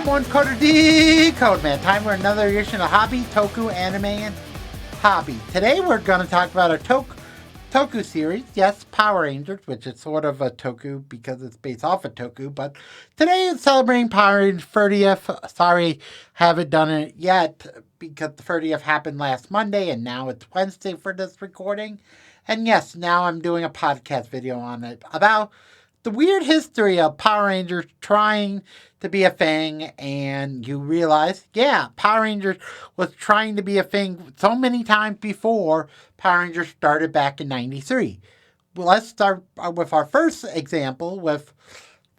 one Coder Decode Man. Time for another edition of Hobby, Toku, Anime, and Hobby. Today we're going to talk about a Toku series. Yes, Power Rangers, which is sort of a Toku because it's based off of Toku. But today it's celebrating Power Rangers 30th. Sorry, haven't done it yet because the 30th happened last Monday and now it's Wednesday for this recording. And yes, now I'm doing a podcast video on it about the weird history of Power Rangers trying to be a thing, and you realize, yeah, Power Rangers was trying to be a thing so many times before Power Rangers started back in 93. Well, let's start with our first example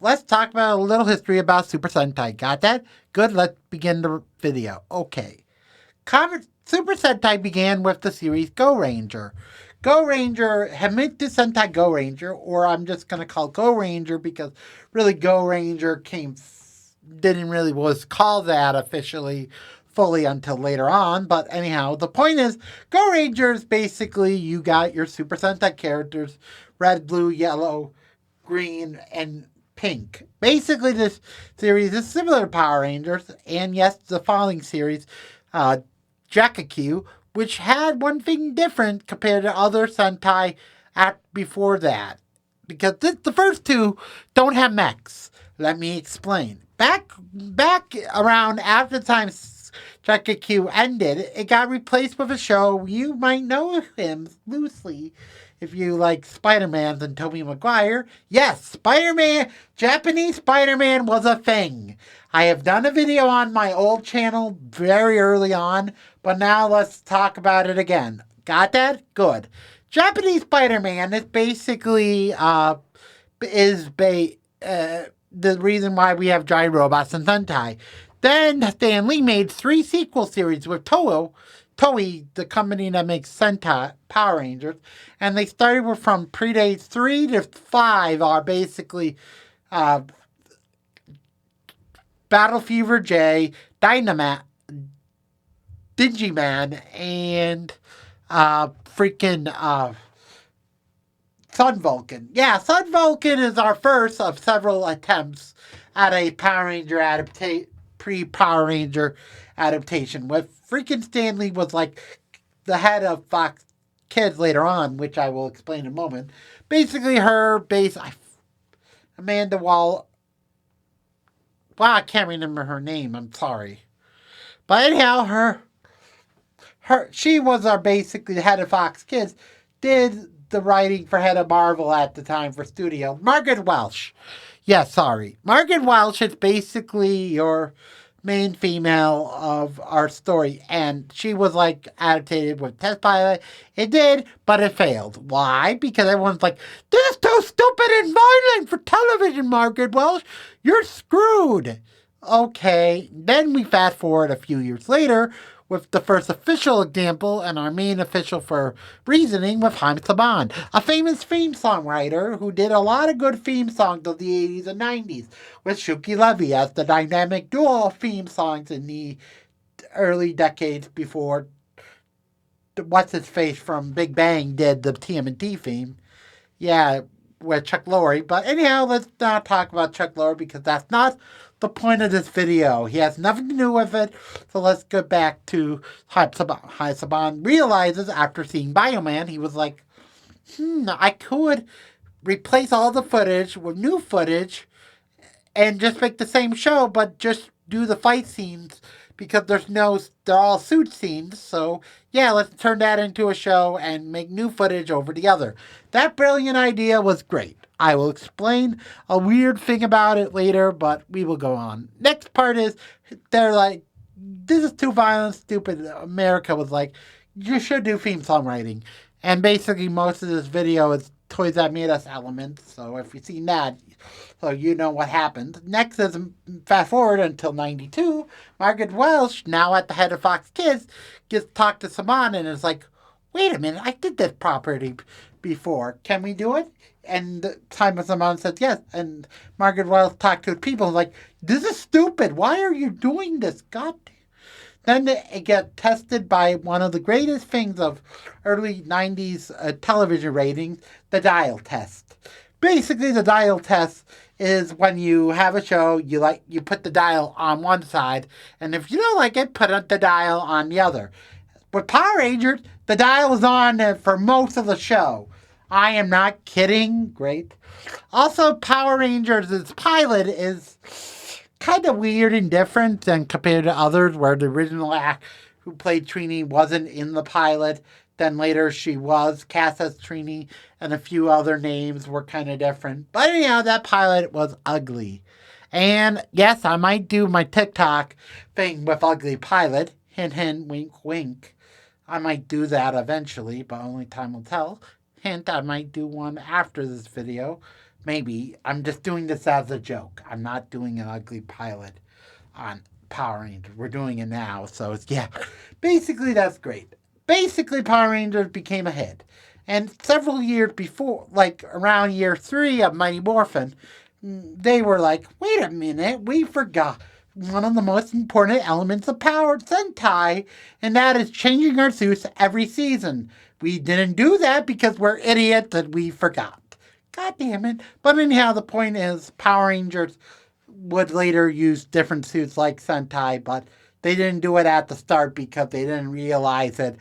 let's talk about a little history about Super Sentai. Got that? Good, let's begin the video. Okay. Super Sentai began with the series Go Ranger. Go Ranger, Himita Sentai Go Ranger, or I'm just going to call it Go Ranger because really Go Ranger was called that officially fully until later on. But anyhow, the point is, Go Rangers, basically you got your Super Sentai characters, red, blue, yellow, green, and pink. Basically this series is similar to Power Rangers, and yes, the following series, Jekku, which had one thing different compared to other Sentai before that. Because the first two don't have mechs. Let me explain. Back around after the time Jekku ended, it got replaced with a show. You might know him loosely if you like Spider-Man and Tobey Maguire. Yes, Spider-Man, Japanese Spider-Man was a thing. I have done a video on my old channel very early on, but now let's talk about it again. Got that? Good. Japanese Spider-Man is basically the reason why we have giant robots in Sentai. Then Stan Lee made 3 sequel series with Toei, the company that makes Sentai Power Rangers, and they started from Predates 3 to 5 are basically Battle Fever J, Dynaman, Digiman, and Sun Vulcan. Yeah, Sun Vulcan is our first of several attempts at a Power Ranger pre-Power Ranger adaptation. With freaking Stan Lee was like the head of Fox Kids later on, which I will explain in a moment. Basically, Amanda Wall. Wow, I can't remember her name. I'm sorry, but anyhow, she was basically the head of Fox Kids. Did the writing for head of Marvel at the time for studio. Margaret Welsh. Yeah, sorry. Margaret Welsh is basically your main female of our story, and she was like adapted with Test Pilot. It did, but it failed. Why? Because everyone's like, this is too stupid and violent for television, Margaret Welsh. You're screwed. Okay, then we fast forward a few years later with the first official example and our main official for reasoning with Haim Saban, a famous theme songwriter who did a lot of good theme songs of the 80s and 90s, with Shuki Levy as the dynamic duo theme songs in the early decades before What's-His-Face from Big Bang did the TMNT theme. Yeah, with Chuck Lorre. But anyhow, let's not talk about Chuck Lorre because that's not the point of this video. He has nothing to do with it. So let's go back to Haim Saban realizes after seeing Bioman, he was like, I could replace all the footage with new footage and just make the same show, but just do the fight scenes because they're all suit scenes. So yeah, let's turn that into a show and make new footage over the other. That brilliant idea was great. I will explain a weird thing about it later, but we will go on. Next part is, they're like, this is too violent, stupid. America was like, you should do theme songwriting. And basically most of this video is Toys That Made Us elements, so if you've seen that, so you know what happened. Next is, fast forward until 92, Margaret Welsh, now at the head of Fox Kids, gets talked to Saban and is like, wait a minute, I did this property before. Can we do it? And Simon Saban says yes. And Margaret Welsh talked to people like, this is stupid. Why are you doing this? God damn. Then it gets tested by one of the greatest things of early 90s television ratings, the dial test. Basically, the dial test is when you have a show, you put the dial on one side, and if you don't like it, put the dial on the other. With Power Rangers, the dial is on for most of the show. I am not kidding. Great. Also, Power Rangers' pilot is kind of weird and different than compared to others, where the original act who played Trini wasn't in the pilot. Then later she was cast as Trini, and a few other names were kind of different. But anyhow, that pilot was ugly. And yes, I might do my TikTok thing with Ugly Pilot. Hint, hint, wink, wink. I might do that eventually, but only time will tell. Hint, I might do one after this video. Maybe. I'm just doing this as a joke. I'm not doing an Ugly Pilot on Power Rangers. We're doing it now, so yeah. Basically, that's great. Basically, Power Rangers became a hit. And several years before, like around year 3 of Mighty Morphin, they were like, wait a minute, we forgot one of the most important elements of Power Sentai, and that is changing our suits every season. We didn't do that because we're idiots and we forgot. God damn it. But anyhow, the point is Power Rangers would later use different suits like Sentai, but they didn't do it at the start because they didn't realize it.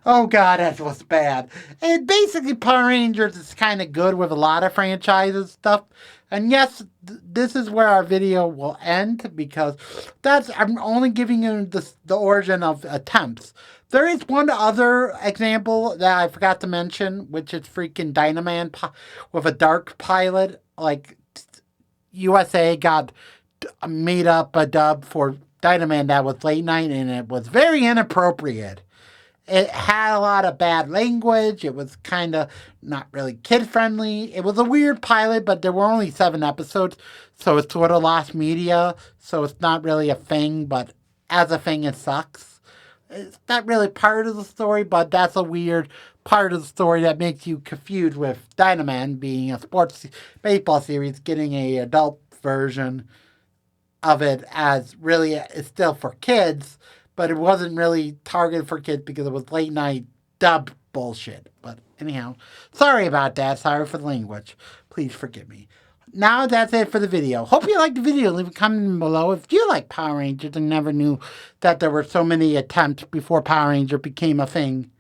Oh god, that was bad. And basically, Power Rangers is kind of good with a lot of franchises stuff. And yes, this is where our video will end because I'm only giving you the origin of attempts. There is one other example that I forgot to mention, which is freaking Dynaman with a dark pilot. Like USA got made up a dub for Dynaman that was late night, and it was very inappropriate. It had a lot of bad language. It was kind of not really kid friendly. It was a weird pilot, but there were only 7 episodes, so it's sort of lost media. So it's not really a thing, but as a thing, it sucks. It's not really part of the story, but that's a weird part of the story that makes you confused with Dynaman being a sports baseball series, getting a adult version of it as really it's still for kids, but it wasn't really targeted for kids because it was late night dub bullshit. But anyhow, sorry about that. Sorry for the language. Please forgive me. Now that's it for the video. Hope you liked the video. Leave a comment below if you like Power Rangers and never knew that there were so many attempts before Power Ranger became a thing.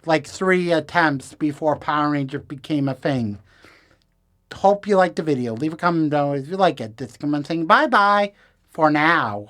Like 3 attempts before Power Ranger became a thing. Hope you liked the video. Leave a comment below if you like it. This is saying bye-bye for now.